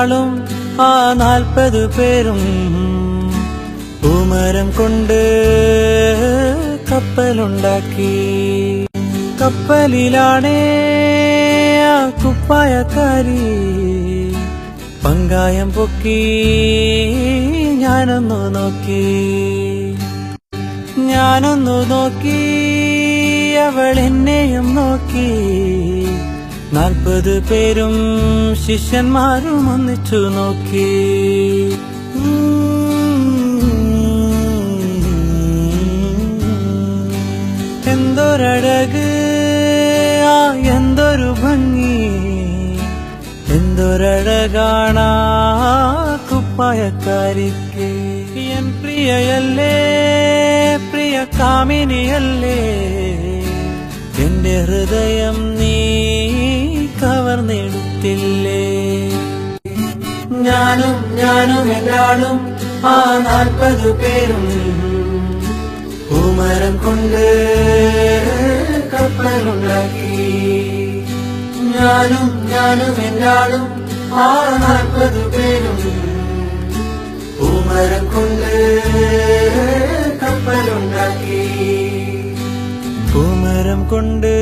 എല്ലാളും ആ 40 പേരും പൂമരം കൊണ്ട് കപ്പലുണ്ടാക്കി. കപ്പലിലാണേ ആ കുപ്പായക്കാരി പങ്കായം പൊക്കി. ഞാനൊന്നു നോക്കി അവൾ എന്നെയും നോക്കി. 40 പേരും ശിഷ്യന്മാരും ഒന്നിച്ചു നോക്കി. എന്തൊരഴക്, ആ എന്തൊരു ഭംഗി, എന്തൊരഴകാണാ കുപ്പായക്കാരിക്ക്. എൻ പ്രിയയല്ലേ, പ്രിയ കാമിനിയല്ലേ, എന്റെ ഹൃദയം നീ കവർന്നെടുത്തില്ലേ. ഞാനും എല്ലാളും ആ 40 പേരും പൂമരം കൊണ്ട് കപ്പലുണ്ടാക്കി. ഞാനും എല്ലാളും ആ 40 പേരും പൂമരം കൊണ്ട് കപ്പലുണ്ടാക്കി. പൂമരം കൊണ്ട്